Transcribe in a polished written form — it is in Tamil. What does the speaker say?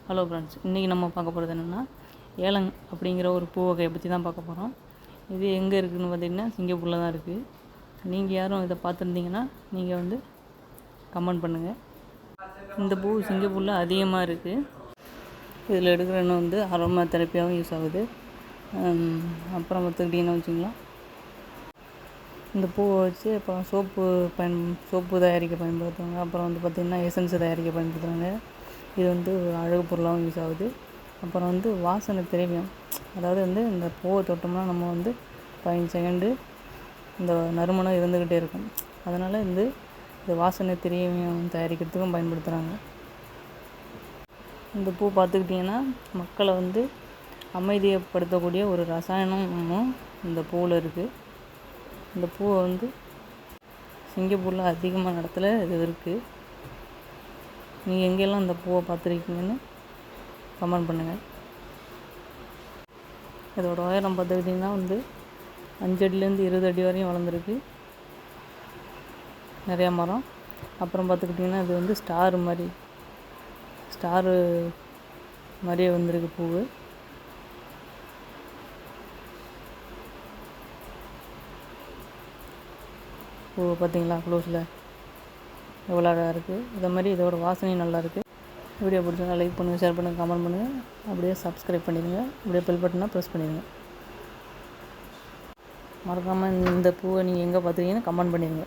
ஹலோ ஃப்ரெண்ட்ஸ், இன்றைக்கி நம்ம பார்க்க போகிறது என்னென்னா ஏலங் அப்படிங்கிற ஒரு பூ வகையை பற்றி தான் பார்க்க போகிறோம். இது எங்கே இருக்குதுன்னு பார்த்திங்கன்னா சிங்கப்பூரில் தான் இருக்குது. நீங்கள் யாரும் இதை பார்த்துருந்தீங்கன்னா நீங்கள் கமெண்ட் பண்ணுங்கள். இந்த பூ சிங்கப்பூரில் அதிகமாக இருக்குது. இதில் எடுக்கிற எண்ணெய் அரோமா தெரப்பியாகவும் யூஸ் ஆகுது. அப்புறம் பார்த்துக்கிட்டிங்கன்னா வச்சுக்கலாம், இந்த பூவை வச்சு இப்போ சோப்பு தயாரிக்க பயன்படுத்துவாங்க. அப்புறம் பார்த்திங்கன்னா எசன்ஸ் தயாரிக்க பயன்படுத்துகிறாங்க. இது அழகு பொருளாகவும் யூஸ் ஆகுது. அப்புறம் வாசனை திரவியம், அதாவது இந்த பூவை தொட்டோம்னா நம்ம 15 செகண்டு இந்த நறுமணம் இருந்துக்கிட்டே இருக்கும். அதனால் இந்த வாசனை திரவியம் தயாரிக்கிறதுக்கும் பயன்படுத்துகிறாங்க. இந்த பூ பார்த்துக்கிட்டிங்கன்னா மக்களை அமைதியப்படுத்தக்கூடிய ஒரு ரசாயனமும் இந்த பூவில் இருக்குது. இந்த பூவை சிங்கப்பூரில் அதிகமான இடத்துல இது இருக்குது. நீங்கள் எங்கெல்லாம் இந்த பூவை பார்த்துருக்கீங்கன்னு கமெண்ட் பண்ணுங்கள். இதோட உயரம் பார்த்துக்கிட்டிங்கன்னா 5 அடிலேருந்து 20 அடி வரையும் வளர்ந்துருக்கு நிறையா மரம். அப்புறம் பார்த்துக்கிட்டிங்கன்னா இது ஸ்டாரு மாதிரியே வந்திருக்கு பூவு. பூவை பார்த்தீங்களா க்ளோஸில் எவ்வளோ அழகாக இருக்குது. இதே மாதிரி இதோட வாசனையும் நல்லாயிருக்கு. வீடியோ பிடிச்சா லைக் பண்ணுங்கள், ஷேர் பண்ணுங்கள், கமெண்ட் பண்ணுங்கள். அப்படியே சப்ஸ்கிரைப் பண்ணிடுங்க. அப்படியே பெல் பட்டனை ப்ரெஸ் பண்ணிடுங்க. மறக்காமல் இந்த பூவை நீங்கள் எங்கே பார்த்துருக்கீங்கன்னு கமெண்ட் பண்ணிடுங்க.